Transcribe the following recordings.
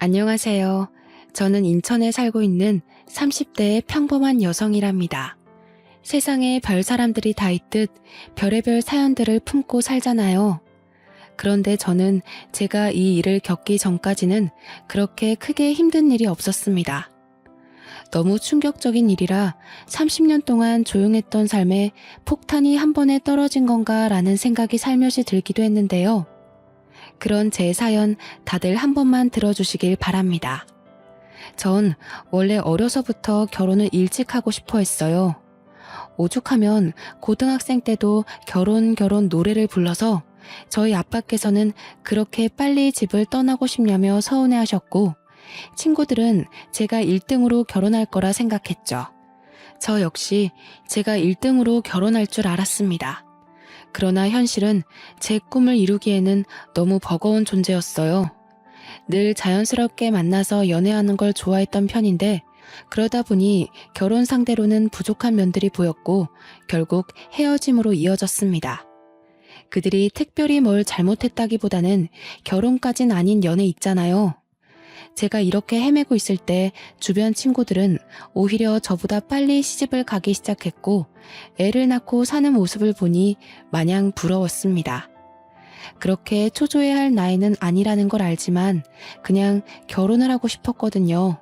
안녕하세요. 저는 인천에 살고 있는 30대의 평범한 여성이랍니다. 세상에 별 사람들이 다 있듯 별의별 사연들을 품고 살잖아요. 그런데 저는 제가 이 일을 겪기 전까지는 그렇게 크게 힘든 일이 없었습니다. 너무 충격적인 일이라 30년 동안 조용했던 삶에 폭탄이 한 번에 떨어진 건가 라는 생각이 살며시 들기도 했는데요. 그런 제 사연 다들 한 번만 들어주시길 바랍니다. 전 원래 어려서부터 결혼을 일찍 하고 싶어 했어요. 오죽하면 고등학생 때도 결혼 노래를 불러서 저희 아빠께서는 그렇게 빨리 집을 떠나고 싶냐며 서운해 하셨고, 친구들은 제가 1등으로 결혼할 거라 생각했죠. 저 역시 제가 1등으로 결혼할 줄 알았습니다. 그러나 현실은 제 꿈을 이루기에는 너무 버거운 존재였어요. 늘 자연스럽게 만나서 연애하는 걸 좋아했던 편인데, 그러다 보니 결혼 상대로는 부족한 면들이 보였고 결국 헤어짐으로 이어졌습니다. 그들이 특별히 뭘 잘못했다기보다는 결혼까진 아닌 연애 있잖아요. 제가 이렇게 헤매고 있을 때 주변 친구들은 오히려 저보다 빨리 시집을 가기 시작했고 애를 낳고 사는 모습을 보니 마냥 부러웠습니다. 그렇게 초조해야 할 나이는 아니라는 걸 알지만 그냥 결혼을 하고 싶었거든요.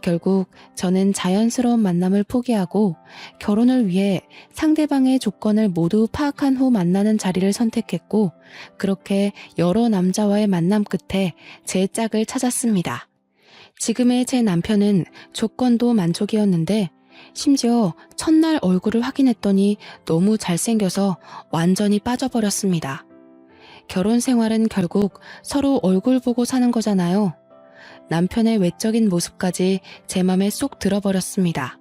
결국 저는 자연스러운 만남을 포기하고 결혼을 위해 상대방의 조건을 모두 파악한 후 만나는 자리를 선택했고, 그렇게 여러 남자와의 만남 끝에 제 짝을 찾았습니다. 지금의 제 남편은 조건도 만족이었는데 심지어 첫날 얼굴을 확인했더니 너무 잘생겨서 완전히 빠져버렸습니다. 결혼 생활은 결국 서로 얼굴 보고 사는 거잖아요. 남편의 외적인 모습까지 제 맘에 쏙 들어버렸습니다.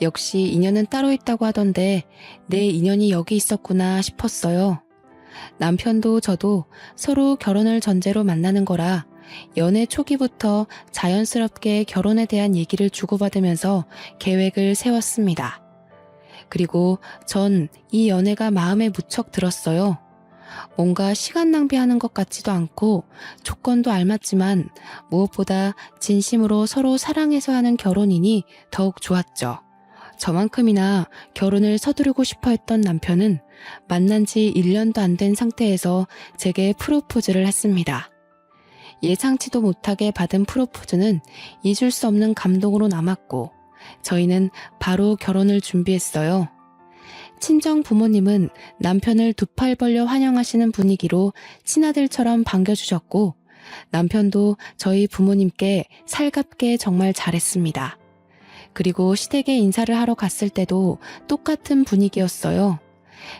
역시 인연은 따로 있다고 하던데 내 인연이 여기 있었구나 싶었어요. 남편도 저도 서로 결혼을 전제로 만나는 거라 연애 초기부터 자연스럽게 결혼에 대한 얘기를 주고받으면서 계획을 세웠습니다. 그리고 전 이 연애가 마음에 무척 들었어요. 뭔가 시간 낭비하는 것 같지도 않고 조건도 알맞지만 무엇보다 진심으로 서로 사랑해서 하는 결혼이니 더욱 좋았죠. 저만큼이나 결혼을 서두르고 싶어 했던 남편은 만난 지 1년도 안 된 상태에서 제게 프로포즈를 했습니다. 예상치도 못하게 받은 프로포즈는 잊을 수 없는 감동으로 남았고 저희는 바로 결혼을 준비했어요. 친정 부모님은 남편을 두 팔 벌려 환영하시는 분위기로 친아들처럼 반겨주셨고 남편도 저희 부모님께 살갑게 정말 잘했습니다. 그리고 시댁에 인사를 하러 갔을 때도 똑같은 분위기였어요.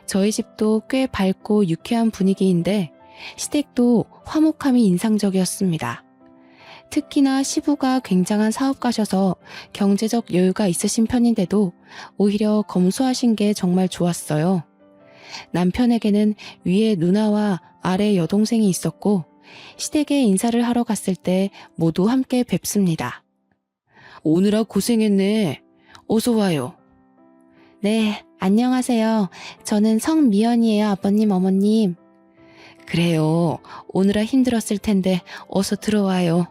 저희 집도 꽤 밝고 유쾌한 분위기인데 시댁도 화목함이 인상적이었습니다. 특히나 시부가 굉장한 사업가셔서 경제적 여유가 있으신 편인데도 오히려 검소하신 게 정말 좋았어요. 남편에게는 위에 누나와 아래 여동생이 있었고 시댁에 인사를 하러 갔을 때 모두 함께 뵙습니다. 오느라 고생했네. 어서 와요. 네, 안녕하세요. 저는 성미연이에요, 아버님, 어머님. 그래요. 오느라 힘들었을 텐데 어서 들어와요.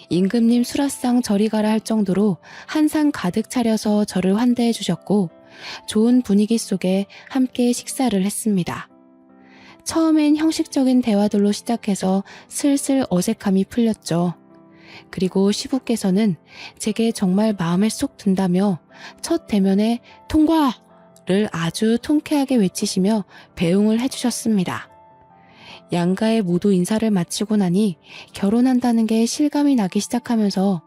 임금님 수라상 저리 가라 할 정도로 한상 가득 차려서 저를 환대해 주셨고 좋은 분위기 속에 함께 식사를 했습니다. 처음엔 형식적인 대화들로 시작해서 슬슬 어색함이 풀렸죠. 그리고 시부께서는 제게 정말 마음에 쏙 든다며 첫 대면에 통과를 아주 통쾌하게 외치시며 배웅을 해주셨습니다. 양가에 모두 인사를 마치고 나니 결혼한다는 게 실감이 나기 시작하면서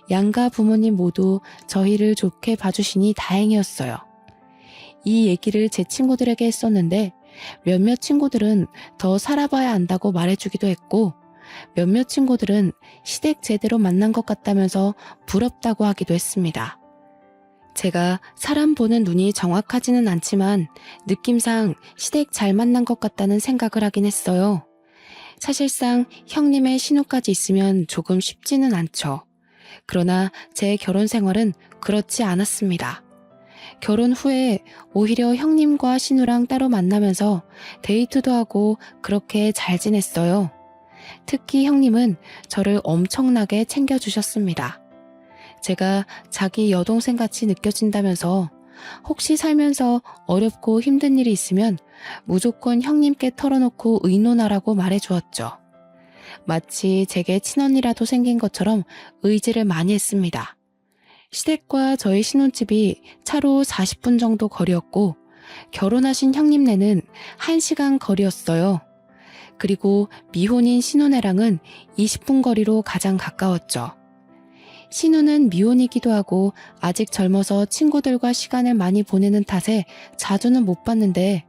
양가 부모님 모두 저희를 좋게 봐주시니 다행이었어요. 이 얘기를 제 친구들에게 했었는데 몇몇 친구들은 더 살아봐야 안다고 말해주기도 했고 몇몇 친구들은 시댁 제대로 만난 것 같다면서 부럽다고 하기도 했습니다. 제가 사람 보는 눈이 정확하지는 않지만 느낌상 시댁 잘 만난 것 같다는 생각을 하긴 했어요. 사실상 형님의 신우까지 있으면 조금 쉽지는 않죠. 그러나 제 결혼 생활은 그렇지 않았습니다. 결혼 후에 오히려 형님과 신우랑 따로 만나면서 데이트도 하고 그렇게 잘 지냈어요. 특히 형님은 저를 엄청나게 챙겨주셨습니다. 제가 자기 여동생같이 느껴진다면서 혹시 살면서 어렵고 힘든 일이 있으면 무조건 형님께 털어놓고 의논하라고 말해주었죠. 마치 제게 친언니라도 생긴 것처럼 의지를 많이 했습니다. 시댁과 저희 신혼집이 차로 40분 정도 거리였고 결혼하신 형님네는 1시간 거리였어요. 그리고 미혼인 신혼애랑은 20분 거리로 가장 가까웠죠. 신우는 미혼이기도 하고 아직 젊어서 친구들과 시간을 많이 보내는 탓에 자주는 못 봤는데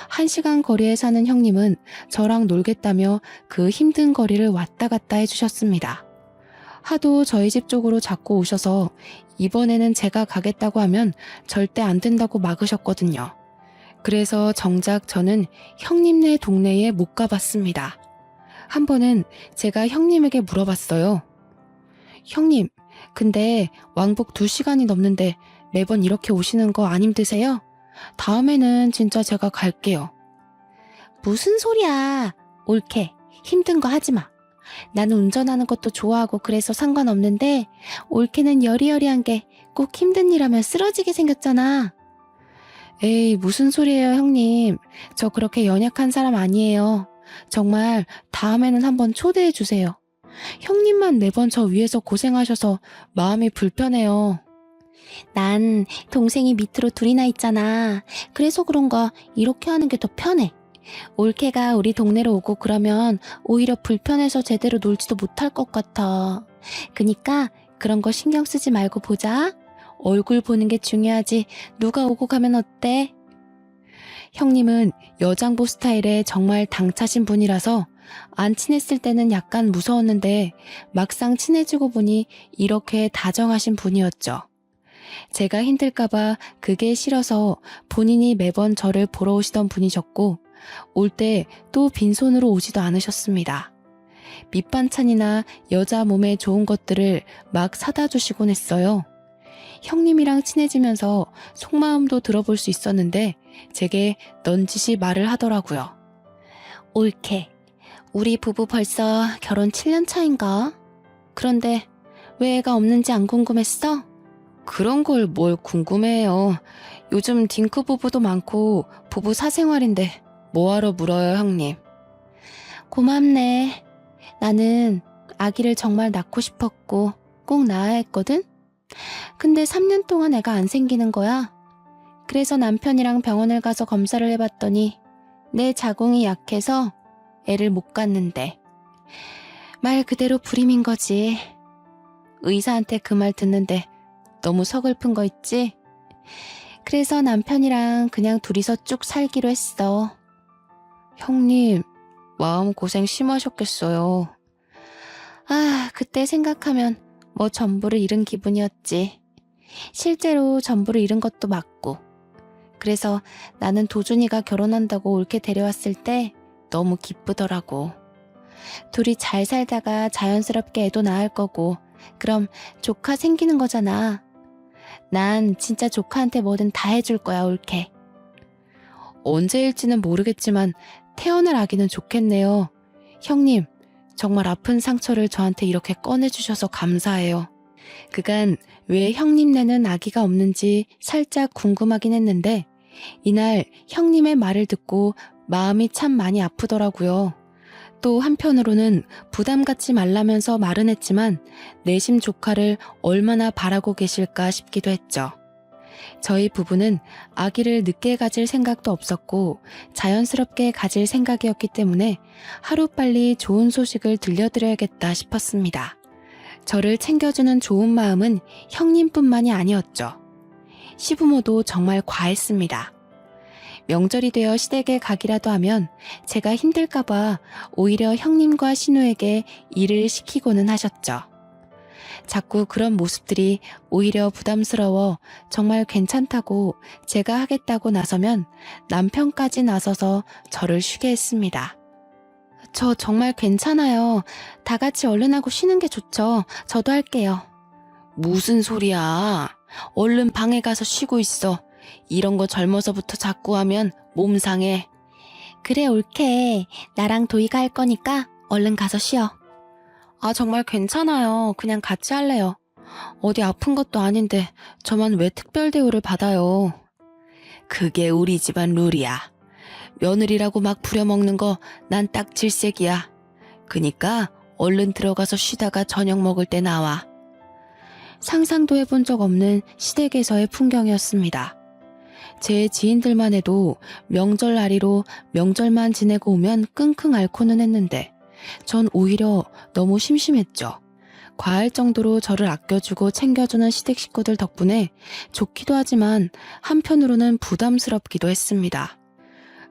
1시간 거리에 사는 형님은 저랑 놀겠다며 그 힘든 거리를 왔다 갔다 해주셨습니다. 하도 저희 집 쪽으로 자꾸 오셔서 이번에는 제가 가겠다고 하면 절대 안 된다고 막으셨거든요. 그래서 정작 저는 형님네 동네에 못 가봤습니다. 한 번은 제가 형님에게 물어봤어요. 형님, 근데 왕복 2시간이 넘는데 매번 이렇게 오시는 거 안 힘드세요? 다음에는 진짜 제가 갈게요. 무슨 소리야. 옳게 힘든 거 하지 마. 나는 운전하는 것도 좋아하고 그래서 상관없는데 옳게는 여리여리한 게 꼭 힘든 일 하면 쓰러지게 생겼잖아. 에이, 무슨 소리예요, 형님. 저 그렇게 연약한 사람 아니에요. 정말 다음에는 한번 초대해 주세요. 형님만 매번 저 위해서 고생하셔서 마음이 불편해요. 난 동생이 밑으로 둘이나 있잖아. 그래서 그런가 이렇게 하는 게 더 편해. 올케가 우리 동네로 오고 그러면 오히려 불편해서 제대로 놀지도 못할 것 같아. 그니까 그런 거 신경 쓰지 말고 보자. 얼굴 보는 게 중요하지 누가 오고 가면 어때? 형님은 여장부 스타일에 정말 당차신 분이라서 안 친했을 때는 약간 무서웠는데 막상 친해지고 보니 이렇게 다정하신 분이었죠. 제가 힘들까봐 그게 싫어서 본인이 매번 저를 보러 오시던 분이셨고 올 때 또 빈손으로 오지도 않으셨습니다. 밑반찬이나 여자 몸에 좋은 것들을 막 사다 주시곤 했어요. 형님이랑 친해지면서 속마음도 들어볼 수 있었는데 제게 넌지시 말을 하더라고요. 옳게. 우리 부부 벌써 결혼 7년 차인가? 그런데 왜 애가 없는지 안 궁금했어? 그런 걸 뭘 궁금해요. 요즘 딩크 부부도 많고 부부 사생활인데 뭐하러 물어요, 형님. 고맙네. 나는 아기를 정말 낳고 싶었고 꼭 낳아야 했거든? 근데 3년 동안 애가 안 생기는 거야. 그래서 남편이랑 병원을 가서 검사를 해봤더니 내 자궁이 약해서 애를 못 갖는데. 말 그대로 불임인 거지. 의사한테 그 말 듣는데 너무 서글픈 거 있지? 그래서 남편이랑 그냥 둘이서 쭉 살기로 했어. 형님, 마음고생 심하셨겠어요. 아, 그때 생각하면 뭐 전부를 잃은 기분이었지. 실제로 전부를 잃은 것도 맞고. 그래서 나는 도준이가 결혼한다고 옳게 데려왔을 때 너무 기쁘더라고. 둘이 잘 살다가 자연스럽게 애도 낳을 거고 그럼 조카 생기는 거잖아. 난 진짜 조카한테 뭐든 다 해줄 거야, 옳게. 언제일지는 모르겠지만 태어날 아기는 좋겠네요. 형님, 정말 아픈 상처를 저한테 이렇게 꺼내주셔서 감사해요. 그간 왜 형님네는 아기가 없는지 살짝 궁금하긴 했는데 이날 형님의 말을 듣고 마음이 참 많이 아프더라고요. 또 한편으로는 부담 갖지 말라면서 말은 했지만 내심 조카를 얼마나 바라고 계실까 싶기도 했죠. 저희 부부는 아기를 늦게 가질 생각도 없었고 자연스럽게 가질 생각이었기 때문에 하루빨리 좋은 소식을 들려드려야겠다 싶었습니다. 저를 챙겨주는 좋은 마음은 형님뿐만이 아니었죠. 시부모도 정말 과했습니다. 명절이 되어 시댁에 가기라도 하면 제가 힘들까봐 오히려 형님과 신우에게 일을 시키고는 하셨죠. 자꾸 그런 모습들이 오히려 부담스러워 정말 괜찮다고 제가 하겠다고 나서면 남편까지 나서서 저를 쉬게 했습니다. 저 정말 괜찮아요. 다 같이 얼른 하고 쉬는 게 좋죠. 저도 할게요. 무슨 소리야. 얼른 방에 가서 쉬고 있어. 이런 거 젊어서부터 자꾸 하면 몸 상해. 그래, 옳게. 나랑 도희가 할 거니까 얼른 가서 쉬어. 아, 정말 괜찮아요. 그냥 같이 할래요. 어디 아픈 것도 아닌데 저만 왜 특별 대우를 받아요. 그게 우리 집안 룰이야. 며느리라고 막 부려먹는 거 난 딱 질색이야. 그니까 얼른 들어가서 쉬다가 저녁 먹을 때 나와. 상상도 해본 적 없는 시댁에서의 풍경이었습니다. 제 지인들만 해도 명절날이로 명절만 지내고 오면 끙끙 앓고는 했는데 전 오히려 너무 심심했죠. 과할 정도로 저를 아껴주고 챙겨주는 시댁 식구들 덕분에 좋기도 하지만 한편으로는 부담스럽기도 했습니다.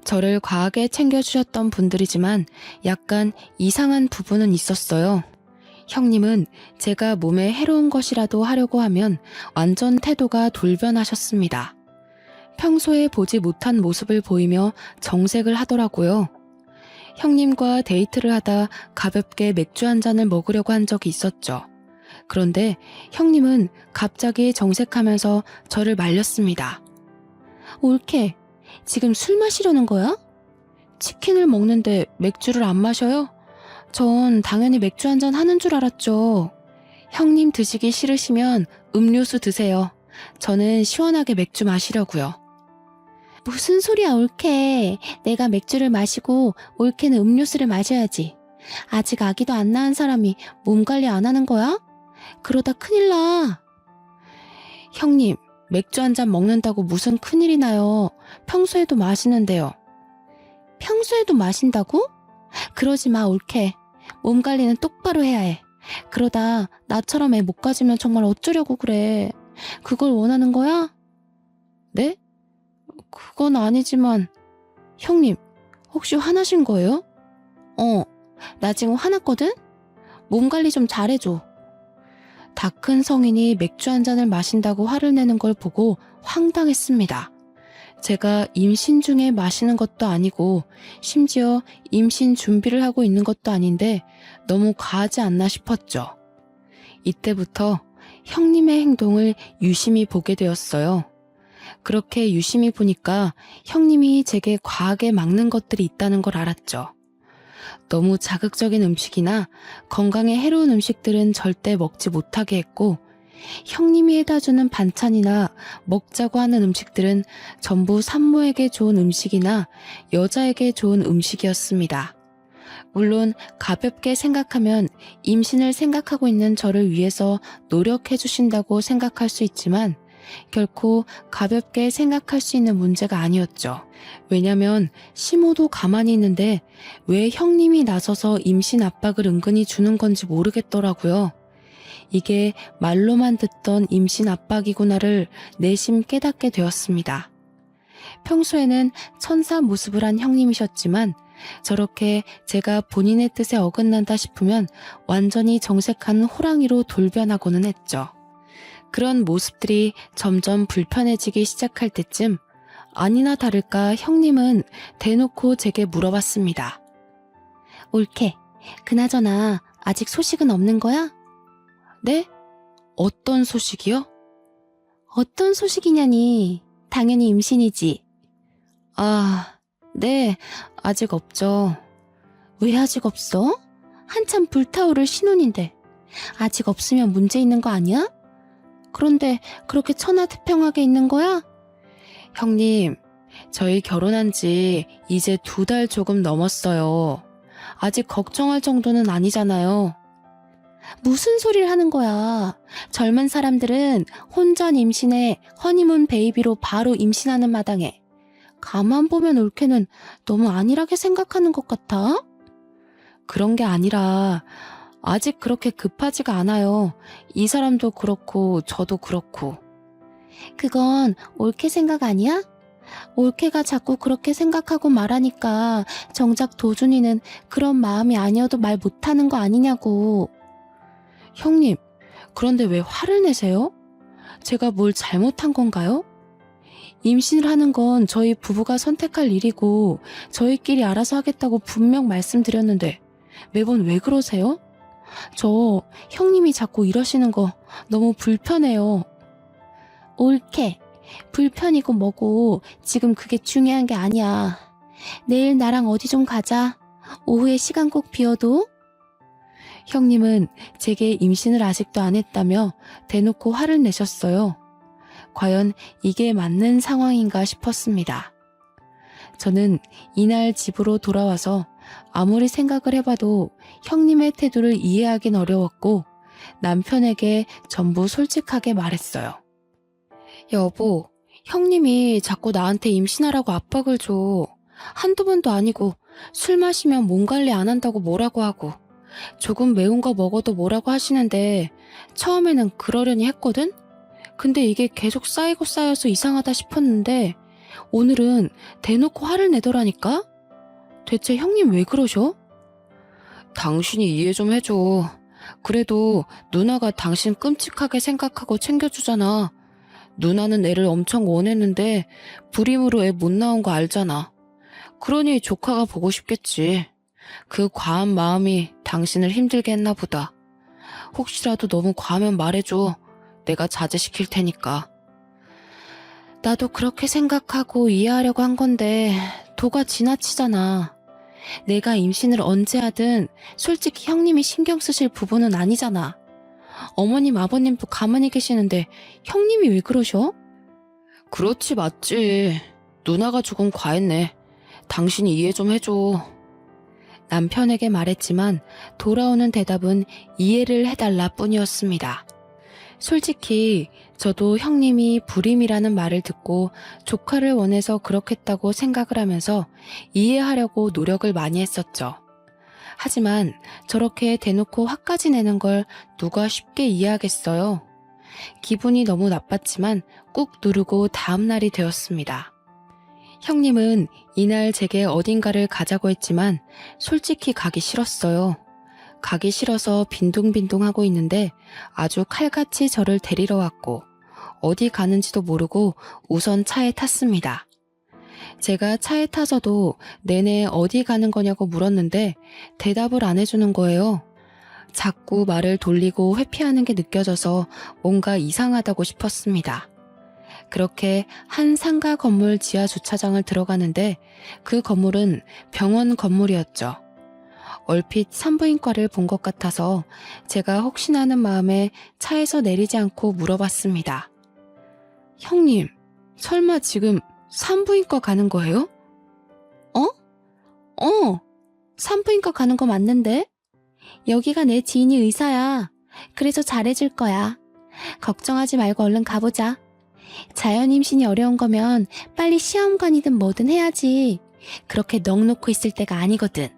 저를 과하게 챙겨주셨던 분들이지만 약간 이상한 부분은 있었어요. 형님은 제가 몸에 해로운 것이라도 하려고 하면 완전 태도가 돌변하셨습니다. 평소에 보지 못한 모습을 보이며 정색을 하더라고요. 형님과 데이트를 하다 가볍게 맥주 한 잔을 먹으려고 한 적이 있었죠. 그런데 형님은 갑자기 정색하면서 저를 말렸습니다. 올케, 지금 술 마시려는 거야? 치킨을 먹는데 맥주를 안 마셔요? 전 당연히 맥주 한 잔 하는 줄 알았죠. 형님 드시기 싫으시면 음료수 드세요. 저는 시원하게 맥주 마시려고요. 무슨 소리야, 올케. 내가 맥주를 마시고 올케는 음료수를 마셔야지. 아직 아기도 안 낳은 사람이 몸 관리 안 하는 거야? 그러다 큰일 나. 형님, 맥주 한 잔 먹는다고 무슨 큰일이 나요. 평소에도 마시는데요. 평소에도 마신다고? 그러지 마, 올케. 몸 관리는 똑바로 해야 해. 그러다 나처럼 애 못 가지면 정말 어쩌려고 그래. 그걸 원하는 거야? 네? 그건 아니지만. 형님, 혹시 화나신 거예요? 나 지금 화났거든? 몸 관리 좀 잘해줘. 다 큰 성인이 맥주 한 잔을 마신다고 화를 내는 걸 보고 황당했습니다. 제가 임신 중에 마시는 것도 아니고 심지어 임신 준비를 하고 있는 것도 아닌데 너무 과하지 않나 싶었죠. 이때부터 형님의 행동을 유심히 보게 되었어요. 그렇게 유심히 보니까 형님이 제게 과하게 막는 것들이 있다는 걸 알았죠. 너무 자극적인 음식이나 건강에 해로운 음식들은 절대 먹지 못하게 했고 형님이 해다 주는 반찬이나 먹자고 하는 음식들은 전부 산모에게 좋은 음식이나 여자에게 좋은 음식이었습니다. 물론 가볍게 생각하면 임신을 생각하고 있는 저를 위해서 노력해 주신다고 생각할 수 있지만 결코 가볍게 생각할 수 있는 문제가 아니었죠. 왜냐면 시모도 가만히 있는데 왜 형님이 나서서 임신 압박을 은근히 주는 건지 모르겠더라고요. 이게 말로만 듣던 임신 압박이구나를 내심 깨닫게 되었습니다. 평소에는 천사 모습을 한 형님이셨지만 저렇게 제가 본인의 뜻에 어긋난다 싶으면 완전히 정색한 호랑이로 돌변하고는 했죠. 그런 모습들이 점점 불편해지기 시작할 때쯤 아니나 다를까 형님은 대놓고 제게 물어봤습니다. 올케, 그나저나 아직 소식은 없는 거야? 네? 어떤 소식이요? 어떤 소식이냐니. 당연히 임신이지. 아, 네, 아직 없죠. 왜 아직 없어? 한참 불타오를 신혼인데. 아직 없으면 문제 있는 거 아니야? 그런데 그렇게 천하태평하게 있는 거야? 형님, 저희 결혼한 지 이제 2달 조금 넘었어요. 아직 걱정할 정도는 아니잖아요. 무슨 소리를 하는 거야. 젊은 사람들은 혼전 임신에 허니문 베이비로 바로 임신하는 마당에 가만 보면 올케는 너무 안일하게 생각하는 것 같아? 그런 게 아니라 아직 그렇게 급하지가 않아요. 이 사람도 그렇고 저도 그렇고. 그건 올케 생각 아니야? 올케가 자꾸 그렇게 생각하고 말하니까 정작 도준이는 그런 마음이 아니어도 말 못하는 거 아니냐고. 형님, 그런데 왜 화를 내세요? 제가 뭘 잘못한 건가요? 임신을 하는 건 저희 부부가 선택할 일이고 저희끼리 알아서 하겠다고 분명 말씀드렸는데 매번 왜 그러세요? 저 형님이 자꾸 이러시는 거 너무 불편해요. 올케, 불편이고 뭐고 지금 그게 중요한 게 아니야. 내일 나랑 어디 좀 가자. 오후에 시간 꼭 비워도? 형님은 제게 임신을 아직도 안 했다며 대놓고 화를 내셨어요. 과연 이게 맞는 상황인가 싶었습니다. 저는 이날 집으로 돌아와서 아무리 생각을 해봐도 형님의 태도를 이해하긴 어려웠고 남편에게 전부 솔직하게 말했어요. 여보, 형님이 자꾸 나한테 임신하라고 압박을 줘. 한두 번도 아니고 술 마시면 몸 관리 안 한다고 뭐라고 하고 조금 매운 거 먹어도 뭐라고 하시는데 처음에는 그러려니 했거든? 근데 이게 계속 쌓이고 쌓여서 이상하다 싶었는데 오늘은 대놓고 화를 내더라니까? 대체 형님 왜 그러셔? 당신이 이해 좀 해줘. 그래도 누나가 당신 끔찍하게 생각하고 챙겨주잖아. 누나는 애를 엄청 원했는데 불임으로 애 못 나온 거 알잖아. 그러니 조카가 보고 싶겠지. 그 과한 마음이 당신을 힘들게 했나 보다. 혹시라도 너무 과하면 말해줘. 내가 자제시킬 테니까. 나도 그렇게 생각하고 이해하려고 한 건데 도가 지나치잖아. 내가 임신을 언제 하든 솔직히 형님이 신경 쓰실 부분은 아니잖아. 어머님 아버님도 가만히 계시는데 형님이 왜 그러셔? 그렇지 맞지. 누나가 조금 과했네. 당신이 이해 좀 해줘. 남편에게 말했지만 돌아오는 대답은 이해를 해달라 뿐이었습니다. 솔직히 저도 형님이 불임이라는 말을 듣고 조카를 원해서 그렇겠다고 생각을 하면서 이해하려고 노력을 많이 했었죠. 하지만 저렇게 대놓고 화까지 내는 걸 누가 쉽게 이해하겠어요. 기분이 너무 나빴지만 꾹 누르고 다음 날이 되었습니다. 형님은 이날 제게 어딘가를 가자고 했지만 솔직히 가기 싫었어요. 가기 싫어서 빈둥빈둥하고 있는데 아주 칼같이 저를 데리러 왔고 어디 가는지도 모르고 우선 차에 탔습니다. 제가 차에 타서도 내내 어디 가는 거냐고 물었는데 대답을 안 해주는 거예요. 자꾸 말을 돌리고 회피하는 게 느껴져서 뭔가 이상하다고 싶었습니다. 그렇게 한 상가 건물 지하 주차장을 들어가는데 그 건물은 병원 건물이었죠. 얼핏 산부인과를 본 것 같아서 제가 혹시나 하는 마음에 차에서 내리지 않고 물어봤습니다. 형님, 설마 지금 산부인과 가는 거예요? 산부인과 가는 거 맞는데? 여기가 내 지인이 의사야. 그래서 잘해줄 거야. 걱정하지 말고 얼른 가보자. 자연 임신이 어려운 거면 빨리 시험관이든 뭐든 해야지. 그렇게 넋놓고 있을 때가 아니거든.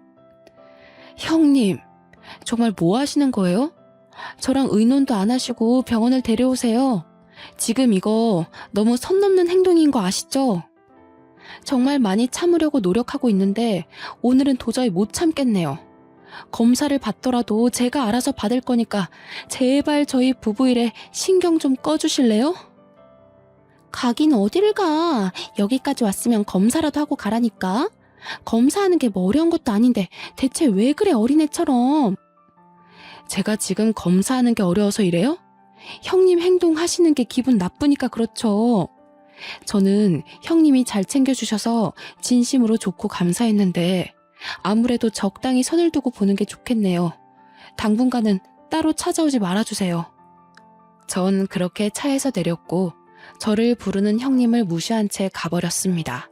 형님, 정말 뭐 하시는 거예요? 저랑 의논도 안 하시고 병원을 데려오세요. 지금 이거 너무 선 넘는 행동인 거 아시죠? 정말 많이 참으려고 노력하고 있는데 오늘은 도저히 못 참겠네요. 검사를 받더라도 제가 알아서 받을 거니까 제발 저희 부부 일에 신경 좀 꺼주실래요? 가긴 어디를 가. 여기까지 왔으면 검사라도 하고 가라니까. 검사하는 게 뭐 어려운 것도 아닌데 대체 왜 그래 어린애처럼. 제가 지금 검사하는 게 어려워서 이래요? 형님 행동하시는 게 기분 나쁘니까 그렇죠. 저는 형님이 잘 챙겨주셔서 진심으로 좋고 감사했는데 아무래도 적당히 선을 두고 보는 게 좋겠네요. 당분간은 따로 찾아오지 말아주세요. 전 그렇게 차에서 내렸고 저를 부르는 형님을 무시한 채 가버렸습니다.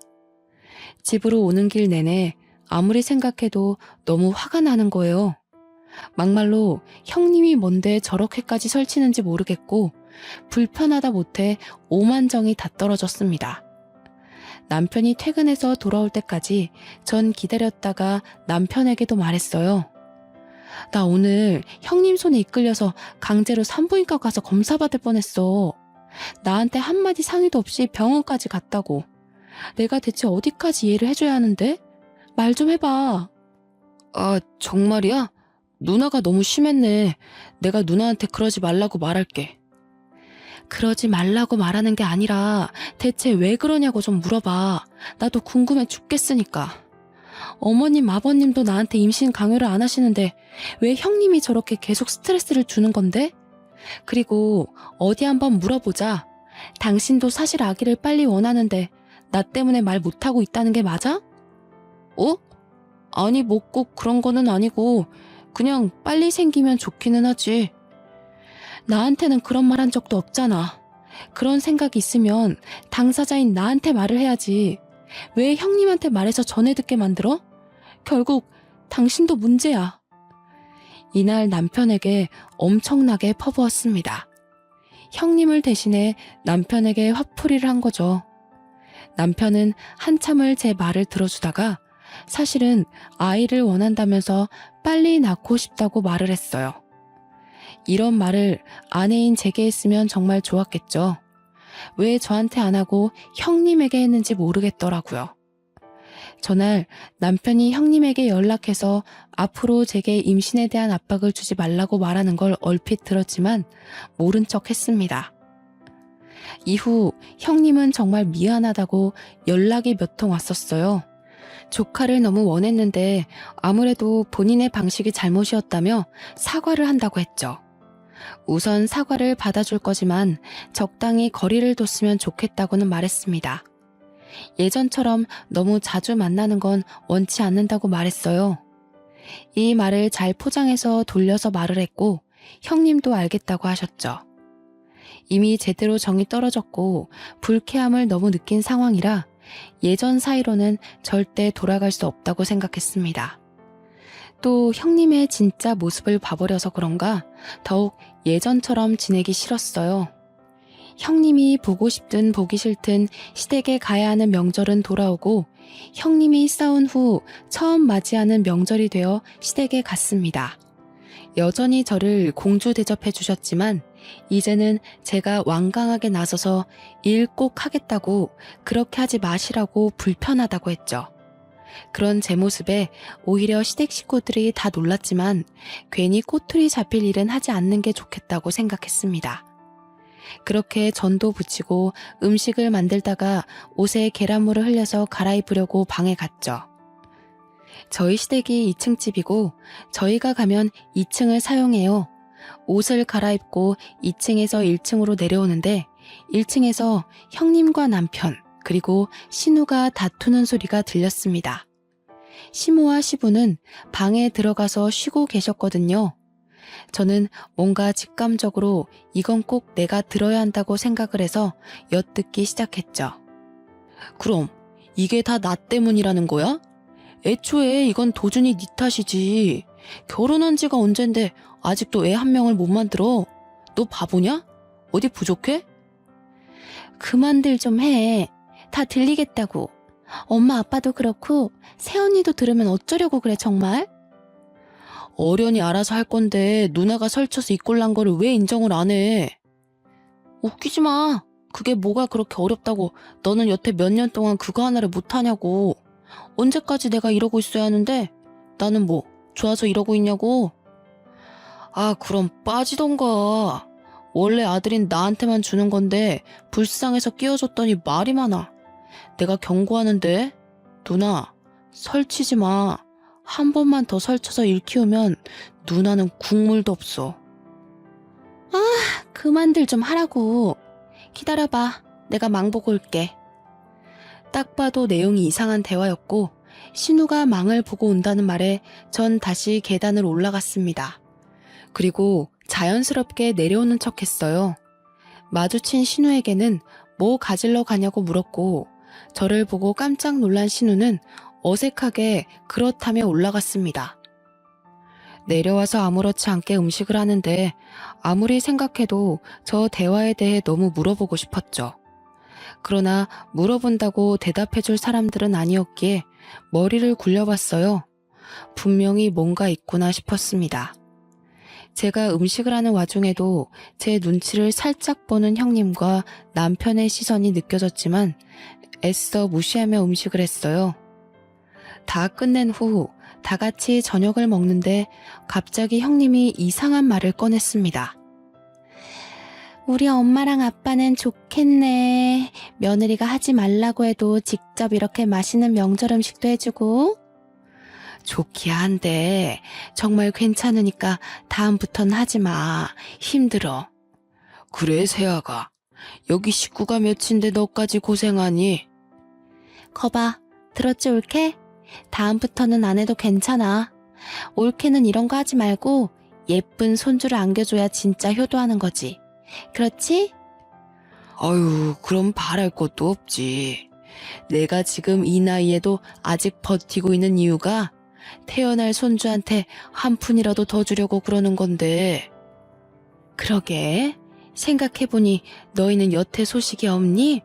집으로 오는 길 내내 아무리 생각해도 너무 화가 나는 거예요. 막말로 형님이 뭔데 저렇게까지 설치는지 모르겠고 불편하다 못해 오만정이 다 떨어졌습니다. 남편이 퇴근해서 돌아올 때까지 전 기다렸다가 남편에게도 말했어요. 나 오늘 형님 손에 이끌려서 강제로 산부인과 가서 검사받을 뻔했어. 나한테 한마디 상의도 없이 병원까지 갔다고. 내가 대체 어디까지 이해를 해줘야 하는데? 말 좀 해봐. 아, 정말이야? 누나가 너무 심했네. 내가 누나한테 그러지 말라고 말할게. 그러지 말라고 말하는 게 아니라 대체 왜 그러냐고 좀 물어봐. 나도 궁금해 죽겠으니까. 어머님, 아버님도 나한테 임신 강요를 안 하시는데 왜 형님이 저렇게 계속 스트레스를 주는 건데? 그리고 어디 한번 물어보자. 당신도 사실 아기를 빨리 원하는데 나 때문에 말 못하고 있다는 게 맞아? 아니, 뭐 꼭 그런 거는 아니고 그냥 빨리 생기면 좋기는 하지. 나한테는 그런 말 한 적도 없잖아. 그런 생각이 있으면 당사자인 나한테 말을 해야지. 왜 형님한테 말해서 전해 듣게 만들어? 결국 당신도 문제야. 이날 남편에게 엄청나게 퍼부었습니다. 형님을 대신해 남편에게 화풀이를 한 거죠. 남편은 한참을 제 말을 들어주다가 사실은 아이를 원한다면서 빨리 낳고 싶다고 말을 했어요. 이런 말을 아내인 제게 했으면 정말 좋았겠죠. 왜 저한테 안 하고 형님에게 했는지 모르겠더라고요. 전날 남편이 형님에게 연락해서 앞으로 제게 임신에 대한 압박을 주지 말라고 말하는 걸 얼핏 들었지만 모른 척 했습니다. 이후 형님은 정말 미안하다고 연락이 몇 통 왔었어요. 조카를 너무 원했는데 아무래도 본인의 방식이 잘못이었다며 사과를 한다고 했죠. 우선 사과를 받아줄 거지만 적당히 거리를 뒀으면 좋겠다고는 말했습니다. 예전처럼 너무 자주 만나는 건 원치 않는다고 말했어요. 이 말을 잘 포장해서 돌려서 말을 했고 형님도 알겠다고 하셨죠. 이미 제대로 정이 떨어졌고 불쾌함을 너무 느낀 상황이라 예전 사이로는 절대 돌아갈 수 없다고 생각했습니다. 또 형님의 진짜 모습을 봐버려서 그런가 더욱 예전처럼 지내기 싫었어요. 형님이 보고 싶든 보기 싫든 시댁에 가야 하는 명절은 돌아오고 형님이 싸운 후 처음 맞이하는 명절이 되어 시댁에 갔습니다. 여전히 저를 공주 대접해 주셨지만 이제는 제가 완강하게 나서서 일 꼭 하겠다고 그렇게 하지 마시라고 불편하다고 했죠. 그런 제 모습에 오히려 시댁 식구들이 다 놀랐지만 괜히 꼬투리 잡힐 일은 하지 않는 게 좋겠다고 생각했습니다. 그렇게 전도 붙이고 음식을 만들다가 옷에 계란물을 흘려서 갈아입으려고 방에 갔죠. 저희 시댁이 2층 집이고 저희가 가면 2층을 사용해요. 옷을 갈아입고 2층에서 1층으로 내려오는데 1층에서 형님과 남편 그리고 신우가 다투는 소리가 들렸습니다. 시모와 시부는 방에 들어가서 쉬고 계셨거든요. 저는 뭔가 직감적으로 이건 꼭 내가 들어야 한다고 생각을 해서 엿듣기 시작했죠. 그럼 이게 다 나 때문이라는 거야? 애초에 이건 도준이 네 탓이지. 결혼한 지가 언젠데 아직도 애 한 명을 못 만들어. 너 바보냐? 어디 부족해? 그만들 좀 해. 다 들리겠다고. 엄마 아빠도 그렇고 새언니도 들으면 어쩌려고 그래 정말? 어련히 알아서 할 건데 누나가 설쳐서 이 꼴난 거를 왜 인정을 안 해? 웃기지 마. 그게 뭐가 그렇게 어렵다고 너는 여태 몇 년 동안 그거 하나를 못하냐고. 언제까지 내가 이러고 있어야 하는데 나는 뭐 좋아서 이러고 있냐고. 아 그럼 빠지던가. 원래 아들인 나한테만 주는 건데 불쌍해서 끼워줬더니 말이 많아. 내가 경고하는데 누나 설치지 마. 한 번만 더 설쳐서 일 키우면 누나는 국물도 없어. 아 그만들 좀 하라고. 기다려봐. 내가 망 보고 올게. 딱 봐도 내용이 이상한 대화였고 신우가 망을 보고 온다는 말에 전 다시 계단을 올라갔습니다. 그리고 자연스럽게 내려오는 척 했어요. 마주친 신우에게는 뭐 가지러 가냐고 물었고 저를 보고 깜짝 놀란 신우는 어색하게 그렇다며 올라갔습니다. 내려와서 아무렇지 않게 음식을 하는데 아무리 생각해도 저 대화에 대해 너무 물어보고 싶었죠. 그러나 물어본다고 대답해줄 사람들은 아니었기에 머리를 굴려봤어요. 분명히 뭔가 있구나 싶었습니다. 제가 음식을 하는 와중에도 제 눈치를 살짝 보는 형님과 남편의 시선이 느껴졌지만 애써 무시하며 음식을 했어요. 다 끝낸 후 다 같이 저녁을 먹는데 갑자기 형님이 이상한 말을 꺼냈습니다. 우리 엄마랑 아빠는 좋겠네. 며느리가 하지 말라고 해도 직접 이렇게 맛있는 명절 음식도 해주고. 좋기야 한데 정말 괜찮으니까 다음부턴 하지 마. 힘들어. 그래 세아가. 여기 식구가 몇인데 너까지 고생하니? 거봐. 들었지 옳게? 다음부터는 안 해도 괜찮아. 올케는 이런 거 하지 말고 예쁜 손주를 안겨줘야 진짜 효도하는 거지. 그렇지? 아유, 그럼 바랄 것도 없지. 내가 지금 이 나이에도 아직 버티고 있는 이유가 태어날 손주한테 한 푼이라도 더 주려고 그러는 건데. 그러게. 생각해보니 너희는 여태 소식이 없니?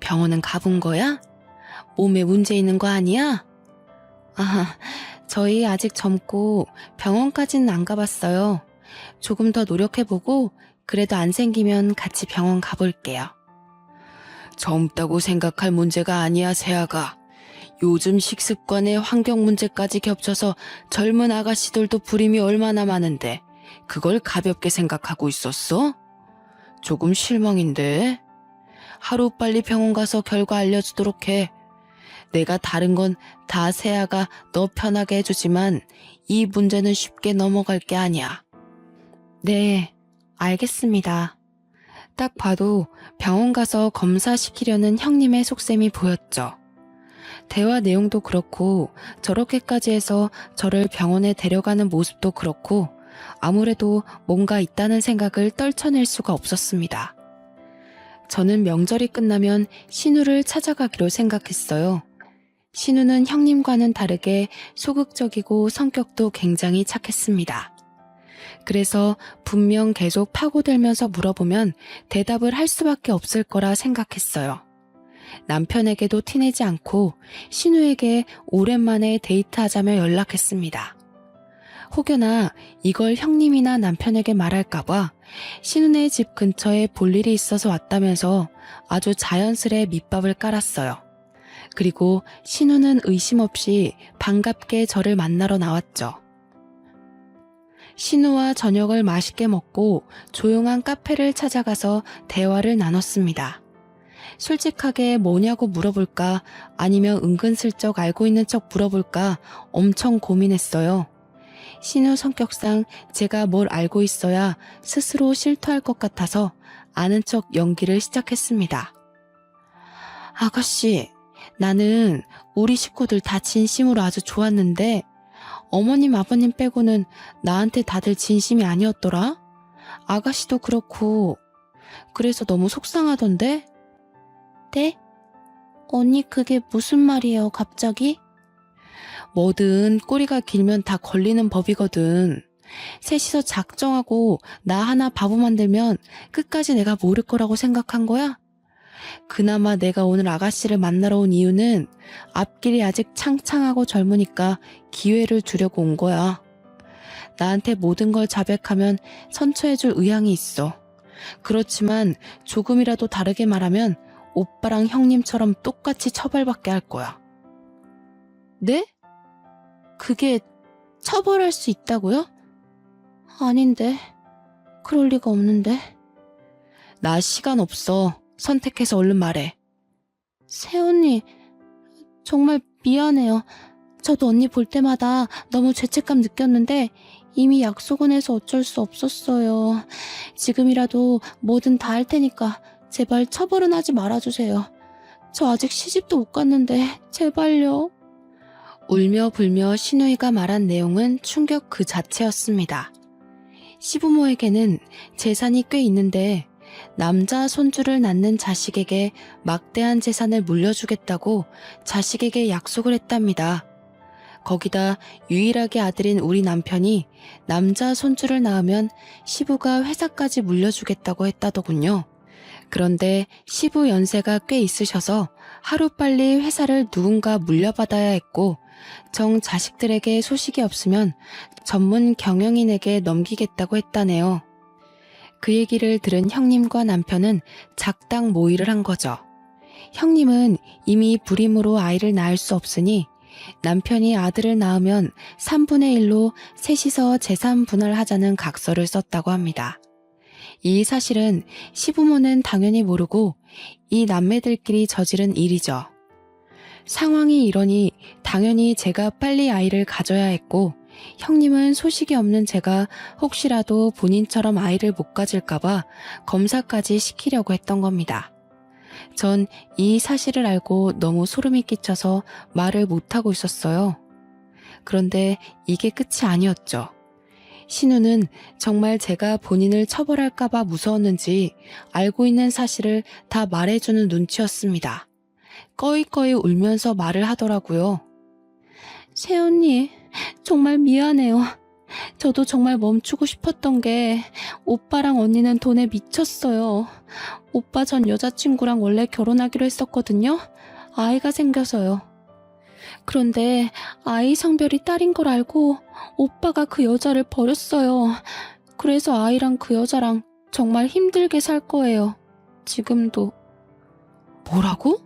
병원은 가본 거야? 몸에 문제 있는 거 아니야? 아, 저희 아직 젊고 병원까지는 안 가봤어요. 조금 더 노력해보고 그래도 안 생기면 같이 병원 가볼게요. 젊다고 생각할 문제가 아니야, 세아가. 요즘 식습관에 환경 문제까지 겹쳐서 젊은 아가씨들도 불임이 얼마나 많은데 그걸 가볍게 생각하고 있었어? 조금 실망인데. 하루빨리 병원 가서 결과 알려주도록 해. 내가 다른 건 다 세아가 너 편하게 해주지만 이 문제는 쉽게 넘어갈 게 아니야. 네, 알겠습니다. 딱 봐도 병원 가서 검사시키려는 형님의 속셈이 보였죠. 대화 내용도 그렇고 저렇게까지 해서 저를 병원에 데려가는 모습도 그렇고 아무래도 뭔가 있다는 생각을 떨쳐낼 수가 없었습니다. 저는 명절이 끝나면 신우를 찾아가기로 생각했어요. 신우는 형님과는 다르게 소극적이고 성격도 굉장히 착했습니다. 그래서 분명 계속 파고들면서 물어보면 대답을 할 수밖에 없을 거라 생각했어요. 남편에게도 티내지 않고 신우에게 오랜만에 데이트하자며 연락했습니다. 혹여나 이걸 형님이나 남편에게 말할까봐 신우네 집 근처에 볼 일이 있어서 왔다면서 아주 자연스레 밑밥을 깔았어요. 그리고 신우는 의심 없이 반갑게 저를 만나러 나왔죠. 신우와 저녁을 맛있게 먹고 조용한 카페를 찾아가서 대화를 나눴습니다. 솔직하게 뭐냐고 물어볼까 아니면 은근슬쩍 알고 있는 척 물어볼까 엄청 고민했어요. 신우 성격상 제가 뭘 알고 있어야 스스로 실토할 것 같아서 아는 척 연기를 시작했습니다. 아가씨, 나는 우리 식구들 다 진심으로 아주 좋았는데 어머님 아버님 빼고는 나한테 다들 진심이 아니었더라? 아가씨도 그렇고 그래서 너무 속상하던데? 네? 언니 그게 무슨 말이에요 갑자기? 뭐든 꼬리가 길면 다 걸리는 법이거든. 셋이서 작정하고 나 하나 바보 만들면 끝까지 내가 모를 거라고 생각한 거야? 그나마 내가 오늘 아가씨를 만나러 온 이유는 앞길이 아직 창창하고 젊으니까 기회를 주려고 온 거야. 나한테 모든 걸 자백하면 선처해줄 의향이 있어. 그렇지만 조금이라도 다르게 말하면 오빠랑 형님처럼 똑같이 처벌받게 할 거야. 네? 그게 처벌할 수 있다고요? 아닌데. 그럴 리가 없는데. 나 시간 없어. 선택해서 얼른 말해. 새언니, 정말 미안해요. 저도 언니 볼 때마다 너무 죄책감 느꼈는데 이미 약속은 해서 어쩔 수 없었어요. 지금이라도 뭐든 다 할 테니까 제발 처벌은 하지 말아주세요. 저 아직 시집도 못 갔는데 제발요. 울며 불며 신우이가 말한 내용은 충격 그 자체였습니다. 시부모에게는 재산이 꽤 있는데 남자 손주를 낳는 자식에게 막대한 재산을 물려주겠다고 자식에게 약속을 했답니다. 거기다 유일하게 아들인 우리 남편이 남자 손주를 낳으면 시부가 회사까지 물려주겠다고 했다더군요. 그런데 시부 연세가 꽤 있으셔서 하루빨리 회사를 누군가 물려받아야 했고 정 자식들에게 소식이 없으면 전문 경영인에게 넘기겠다고 했다네요. 그 얘기를 들은 형님과 남편은 작당 모의를 한 거죠. 형님은 이미 불임으로 아이를 낳을 수 없으니 남편이 아들을 낳으면 3분의 1로 셋이서 재산 분할하자는 각서를 썼다고 합니다. 이 사실은 시부모는 당연히 모르고 이 남매들끼리 저지른 일이죠. 상황이 이러니 당연히 제가 빨리 아이를 가져야 했고 형님은 소식이 없는 제가 혹시라도 본인처럼 아이를 못 가질까봐 검사까지 시키려고 했던 겁니다. 전 이 사실을 알고 너무 소름이 끼쳐서 말을 못하고 있었어요. 그런데 이게 끝이 아니었죠. 신우는 정말 제가 본인을 처벌할까봐 무서웠는지 알고 있는 사실을 다 말해주는 눈치였습니다. 꺼이꺼이 울면서 말을 하더라고요. 새언니, 정말 미안해요. 저도 정말 멈추고 싶었던 게 오빠랑 언니는 돈에 미쳤어요. 오빠 전 여자친구랑 원래 결혼하기로 했었거든요. 아이가 생겨서요. 그런데 아이 성별이 딸인 걸 알고 오빠가 그 여자를 버렸어요. 그래서 아이랑 그 여자랑 정말 힘들게 살 거예요. 지금도. 뭐라고?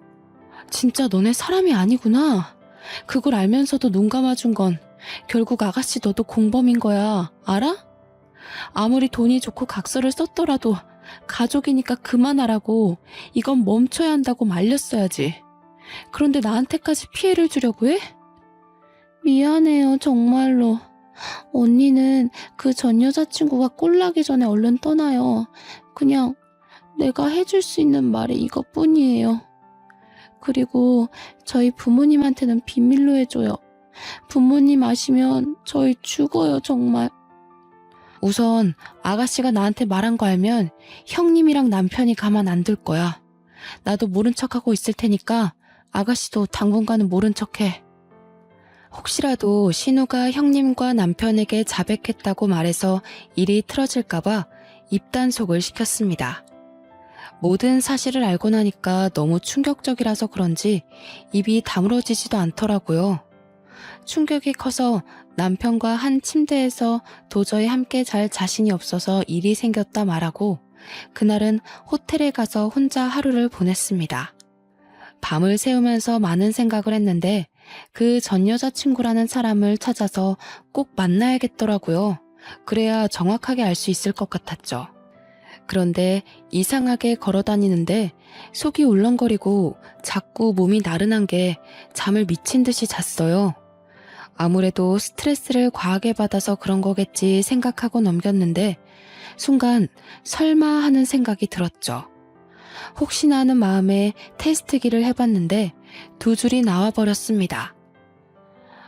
진짜 너네 사람이 아니구나. 그걸 알면서도 눈 감아준 건 결국 아가씨 너도 공범인 거야. 알아? 아무리 돈이 좋고 각서를 썼더라도 가족이니까 그만하라고, 이건 멈춰야 한다고 말렸어야지. 그런데 나한테까지 피해를 주려고 해? 미안해요, 정말로. 언니는 그 전 여자친구가 꼴나기 전에 얼른 떠나요. 그냥 내가 해줄 수 있는 말이 이것뿐이에요. 그리고 저희 부모님한테는 비밀로 해줘요. 부모님 아시면 저희 죽어요, 정말. 우선 아가씨가 나한테 말한 거 알면 형님이랑 남편이 가만 안 둘 거야. 나도 모른 척하고 있을 테니까 아가씨도 당분간은 모른 척해. 혹시라도 신우가 형님과 남편에게 자백했다고 말해서 일이 틀어질까봐 입단속을 시켰습니다. 모든 사실을 알고 나니까 너무 충격적이라서 그런지 입이 다물어지지도 않더라고요. 충격이 커서 남편과 한 침대에서 도저히 함께 잘 자신이 없어서 일이 생겼다 말하고 그날은 호텔에 가서 혼자 하루를 보냈습니다. 밤을 새우면서 많은 생각을 했는데 그 전 여자친구라는 사람을 찾아서 꼭 만나야겠더라고요. 그래야 정확하게 알 수 있을 것 같았죠. 그런데 이상하게 걸어다니는데 속이 울렁거리고 자꾸 몸이 나른한 게 잠을 미친 듯이 잤어요. 아무래도 스트레스를 과하게 받아서 그런 거겠지 생각하고 넘겼는데 순간 설마 하는 생각이 들었죠. 혹시나 하는 마음에 테스트기를 해봤는데 두 줄이 나와버렸습니다.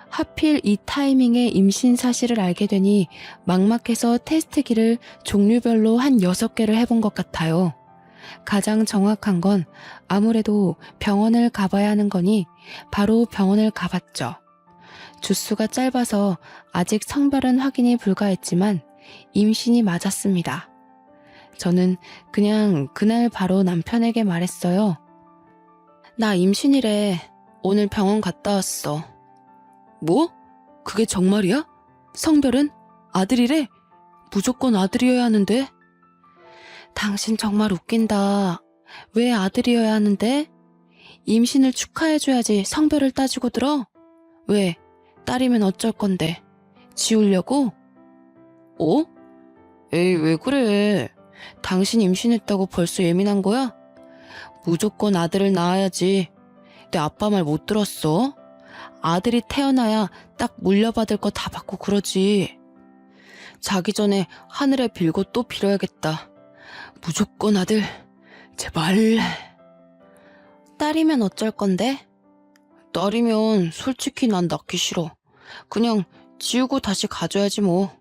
하필 이 타이밍에 임신 사실을 알게 되니 막막해서 테스트기를 종류별로 한 6개를 해본 것 같아요. 가장 정확한 건 아무래도 병원을 가봐야 하는 거니 바로 병원을 가봤죠. 주수가 짧아서 아직 성별은 확인이 불가했지만 임신이 맞았습니다. 저는 그냥 그날 바로 남편에게 말했어요. 나 임신이래. 오늘 병원 갔다 왔어. 뭐? 그게 정말이야? 성별은? 아들이래? 무조건 아들이어야 하는데? 당신 정말 웃긴다. 왜 아들이어야 하는데? 임신을 축하해줘야지 성별을 따지고 들어? 왜? 딸이면 어쩔 건데? 지우려고? 어? 에이, 왜 그래? 당신 임신했다고 벌써 예민한 거야? 무조건 아들을 낳아야지. 내 아빠 말 못 들었어? 아들이 태어나야 딱 물려받을 거 다 받고 그러지. 자기 전에 하늘에 빌고 또 빌어야겠다. 무조건 아들. 제발. 딸이면 어쩔 건데? 딸이면 솔직히 난 낳기 싫어. 그냥 지우고 다시 가져야지 뭐.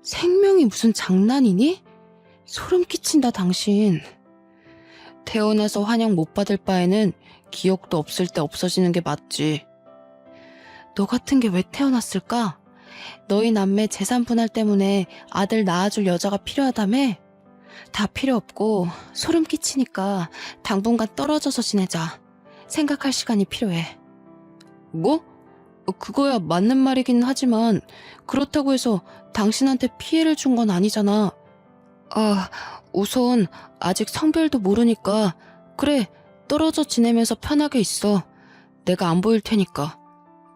생명이 무슨 장난이니? 소름 끼친다 당신. 태어나서 환영 못 받을 바에는 기억도 없을 때 없어지는 게 맞지. 너 같은 게 왜 태어났을까? 너희 남매 재산 분할 때문에 아들 낳아줄 여자가 필요하다며? 다 필요 없고 소름 끼치니까 당분간 떨어져서 지내자. 생각할 시간이 필요해. 뭐? 그거야 맞는 말이긴 하지만 그렇다고 해서 당신한테 피해를 준 건 아니잖아. 아, 우선 아직 성별도 모르니까 그래, 떨어져 지내면서 편하게 있어. 내가 안 보일 테니까.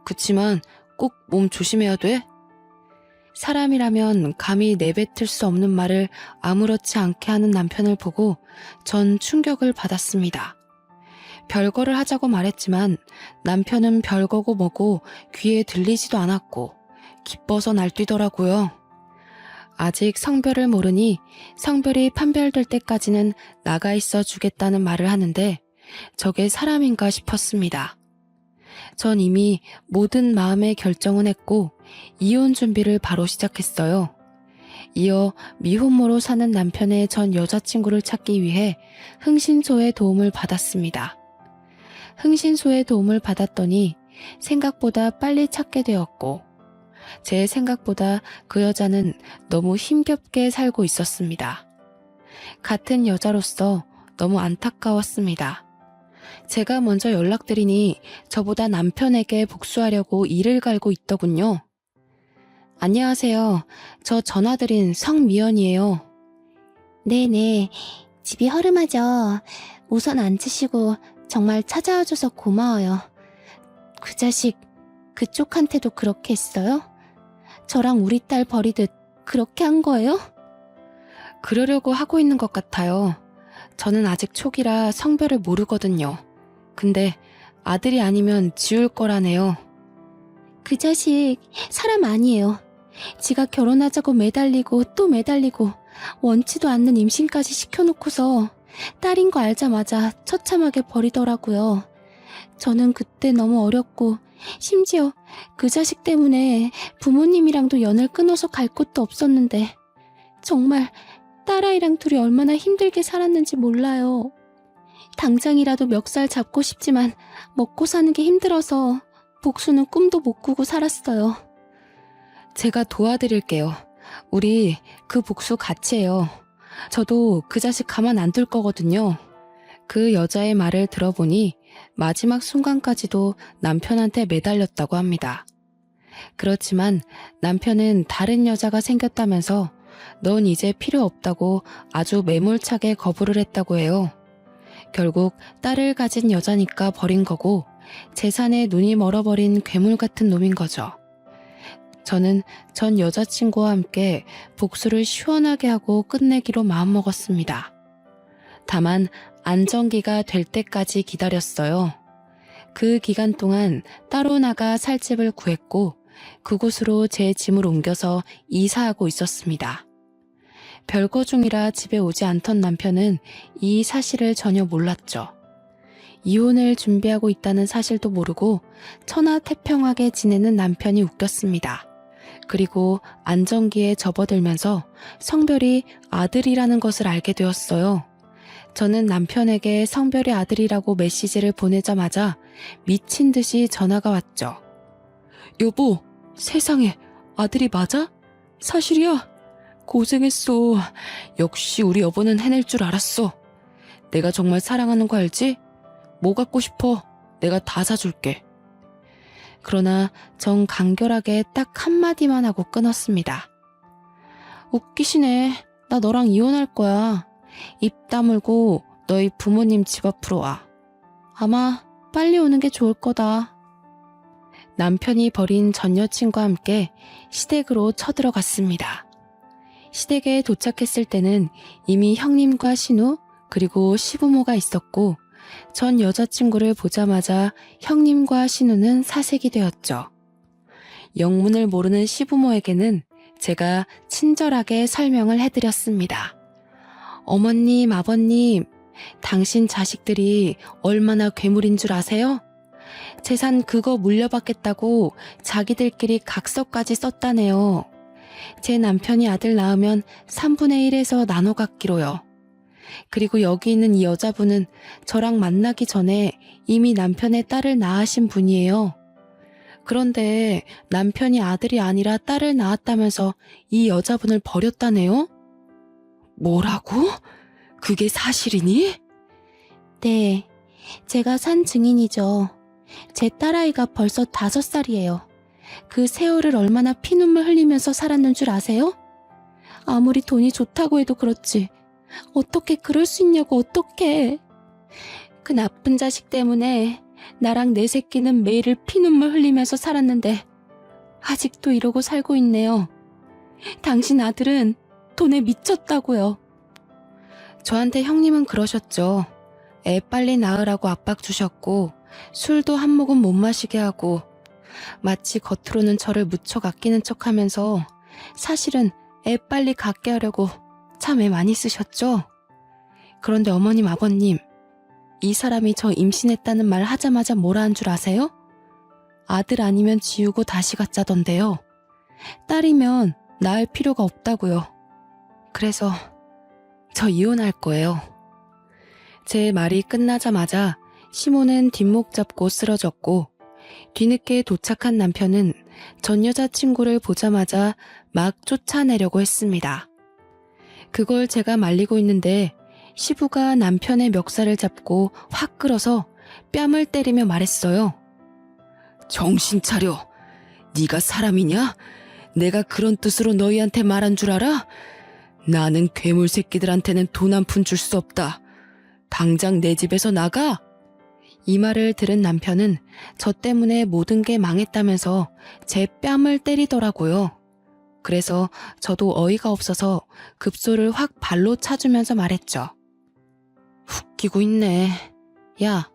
그치만 꼭 몸 조심해야 돼. 사람이라면 감히 내뱉을 수 없는 말을 아무렇지 않게 하는 남편을 보고 전 충격을 받았습니다. 별거를 하자고 말했지만 남편은 별거고 뭐고 귀에 들리지도 않았고 기뻐서 날뛰더라고요. 아직 성별을 모르니 성별이 판별될 때까지는 나가 있어 주겠다는 말을 하는데 저게 사람인가 싶었습니다. 전 이미 모든 마음의 결정은 했고 이혼 준비를 바로 시작했어요. 이어 미혼모로 사는 남편의 전 여자친구를 찾기 위해 흥신소의 도움을 받았습니다. 흥신소의 도움을 받았더니 생각보다 빨리 찾게 되었고 제 생각보다 그 여자는 너무 힘겹게 살고 있었습니다. 같은 여자로서 너무 안타까웠습니다. 제가 먼저 연락드리니 저보다 남편에게 복수하려고 이를 갈고 있더군요. 안녕하세요. 저 전화드린 성미연이에요. 네네. 집이 허름하죠. 우선 앉으시고 정말 찾아와줘서 고마워요. 그 자식 그쪽한테도 그렇게 했어요? 저랑 우리 딸 버리듯 그렇게 한 거예요? 그러려고 하고 있는 것 같아요. 저는 아직 초기라 성별을 모르거든요. 근데 아들이 아니면 지울 거라네요. 그 자식 사람 아니에요. 지가 결혼하자고 매달리고 또 매달리고 원치도 않는 임신까지 시켜놓고서 딸인 거 알자마자 처참하게 버리더라고요. 저는 그때 너무 어렸고 심지어 그 자식 때문에 부모님이랑도 연을 끊어서 갈 곳도 없었는데 정말 딸아이랑 둘이 얼마나 힘들게 살았는지 몰라요. 당장이라도 멱살 잡고 싶지만 먹고 사는 게 힘들어서 복수는 꿈도 못 꾸고 살았어요. 제가 도와드릴게요. 우리 그 복수 같이 해요. 저도 그 자식 가만 안 둘 거거든요. 그 여자의 말을 들어보니 마지막 순간까지도 남편한테 매달렸다고 합니다. 그렇지만 남편은 다른 여자가 생겼다면서 넌 이제 필요 없다고 아주 매몰차게 거부를 했다고 해요. 결국 딸을 가진 여자니까 버린 거고 재산에 눈이 멀어버린 괴물 같은 놈인 거죠. 저는 전 여자친구와 함께 복수를 시원하게 하고 끝내기로 마음먹었습니다. 다만 안정기가 될 때까지 기다렸어요. 그 기간 동안 따로 나가 살 집을 구했고 그곳으로 제 짐을 옮겨서 이사하고 있었습니다. 별거 중이라 집에 오지 않던 남편은 이 사실을 전혀 몰랐죠. 이혼을 준비하고 있다는 사실도 모르고 천하태평하게 지내는 남편이 웃겼습니다. 그리고 안정기에 접어들면서 성별이 아들이라는 것을 알게 되었어요. 저는 남편에게 성별이 아들이라고 메시지를 보내자마자 미친 듯이 전화가 왔죠. 여보, 세상에 아들이 맞아? 사실이야? 고생했어. 역시 우리 여보는 해낼 줄 알았어. 내가 정말 사랑하는 거 알지? 뭐 갖고 싶어? 내가 다 사줄게. 그러나 전 간결하게 딱 한마디만 하고 끊었습니다. 웃기시네. 나 너랑 이혼할 거야. 입 다물고 너희 부모님 집 앞으로 와. 아마 빨리 오는 게 좋을 거다. 남편이 버린 전 여친과 함께 시댁으로 쳐들어갔습니다. 시댁에 도착했을 때는 이미 형님과 신우 그리고 시부모가 있었고 전 여자친구를 보자마자 형님과 신우는 사색이 되었죠. 영문을 모르는 시부모에게는 제가 친절하게 설명을 해드렸습니다. 어머님, 아버님, 당신 자식들이 얼마나 괴물인 줄 아세요? 재산 그거 물려받겠다고 자기들끼리 각서까지 썼다네요. 제 남편이 아들 낳으면 3분의 1에서 나눠 갖기로요. 그리고 여기 있는 이 여자분은 저랑 만나기 전에 이미 남편의 딸을 낳으신 분이에요. 그런데 남편이 아들이 아니라 딸을 낳았다면서 이 여자분을 버렸다네요? 뭐라고? 그게 사실이니? 네, 제가 산 증인이죠. 제 딸아이가 벌써 5살이에요. 그 세월을 얼마나 피눈물 흘리면서 살았는 줄 아세요? 아무리 돈이 좋다고 해도 그렇지. 어떻게 그럴 수 있냐고 어떡해. 그 나쁜 자식 때문에 나랑 내 새끼는 매일 피눈물 흘리면서 살았는데 아직도 이러고 살고 있네요. 당신 아들은 돈에 미쳤다고요. 저한테 형님은 그러셨죠. 애 빨리 낳으라고 압박 주셨고 술도 한 모금 못 마시게 하고 마치 겉으로는 저를 무척 아끼는 척하면서 사실은 애 빨리 갖게 하려고 참 애 많이 쓰셨죠? 그런데 어머님, 아버님, 이 사람이 저 임신했다는 말 하자마자 뭐라 한 줄 아세요? 아들 아니면 지우고 다시 갖자던데요. 딸이면 낳을 필요가 없다고요. 그래서 저 이혼할 거예요. 제 말이 끝나자마자 시모는 뒷목 잡고 쓰러졌고, 뒤늦게 도착한 남편은 전 여자친구를 보자마자 막 쫓아내려고 했습니다. 그걸 제가 말리고 있는데 시부가 남편의 멱살을 잡고 확 끌어서 뺨을 때리며 말했어요. 정신 차려. 네가 사람이냐? 내가 그런 뜻으로 너희한테 말한 줄 알아? 나는 괴물 새끼들한테는 돈 한 푼 줄 수 없다. 당장 내 집에서 나가. 이 말을 들은 남편은 저 때문에 모든 게 망했다면서 제 뺨을 때리더라고요. 그래서 저도 어이가 없어서 급소를 확 발로 차주면서 말했죠. 웃기고 있네. 야,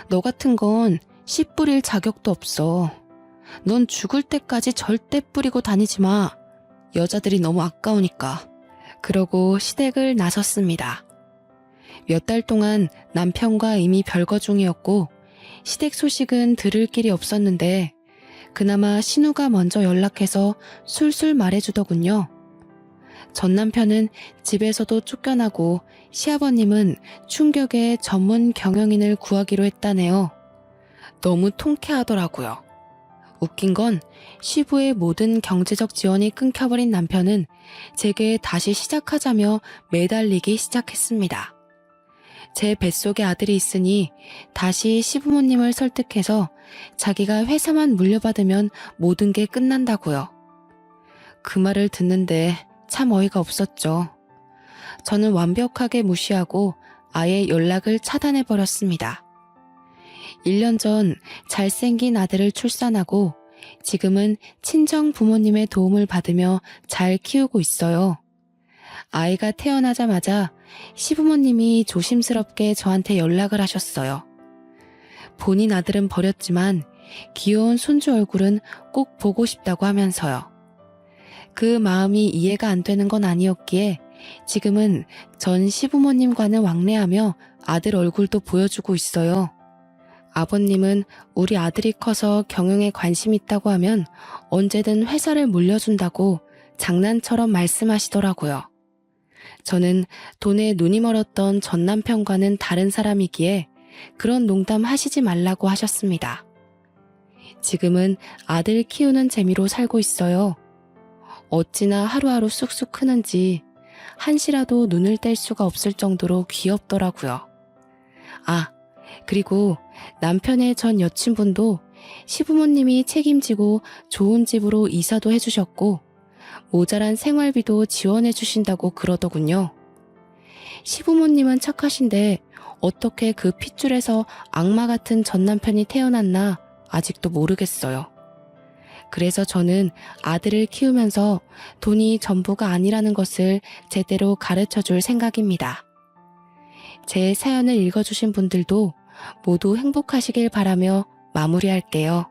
너 같은 건 씨 뿌릴 자격도 없어. 넌 죽을 때까지 절대 뿌리고 다니지 마. 여자들이 너무 아까우니까. 그러고 시댁을 나섰습니다. 몇 달 동안 남편과 이미 별거 중이었고 시댁 소식은 들을 길이 없었는데 그나마 신우가 먼저 연락해서 술술 말해주더군요. 전 남편은 집에서도 쫓겨나고 시아버님은 충격에 전문 경영인을 구하기로 했다네요. 너무 통쾌하더라고요. 웃긴 건 시부의 모든 경제적 지원이 끊겨버린 남편은 제게 다시 시작하자며 매달리기 시작했습니다. 제 뱃속에 아들이 있으니 다시 시부모님을 설득해서 자기가 회사만 물려받으면 모든 게 끝난다고요. 그 말을 듣는데 참 어이가 없었죠. 저는 완벽하게 무시하고 아예 연락을 차단해버렸습니다. 1년 전 잘생긴 아들을 출산하고 지금은 친정 부모님의 도움을 받으며 잘 키우고 있어요. 아이가 태어나자마자 시부모님이 조심스럽게 저한테 연락을 하셨어요. 본인 아들은 버렸지만 귀여운 손주 얼굴은 꼭 보고 싶다고 하면서요. 그 마음이 이해가 안 되는 건 아니었기에 지금은 전 시부모님과는 왕래하며 아들 얼굴도 보여주고 있어요. 아버님은 우리 아들이 커서 경영에 관심 있다고 하면 언제든 회사를 물려준다고 장난처럼 말씀하시더라고요. 저는 돈에 눈이 멀었던 전 남편과는 다른 사람이기에 그런 농담 하시지 말라고 하셨습니다. 지금은 아들 키우는 재미로 살고 있어요. 어찌나 하루하루 쑥쑥 크는지 한시라도 눈을 뗄 수가 없을 정도로 귀엽더라고요. 아, 그리고 남편의 전 여친분도 시부모님이 책임지고 좋은 집으로 이사도 해주셨고 모자란 생활비도 지원해 주신다고 그러더군요. 시부모님은 착하신데 어떻게 그 핏줄에서 악마 같은 전 남편이 태어났나 아직도 모르겠어요. 그래서 저는 아들을 키우면서 돈이 전부가 아니라는 것을 제대로 가르쳐 줄 생각입니다. 제 사연을 읽어주신 분들도 모두 행복하시길 바라며 마무리할게요.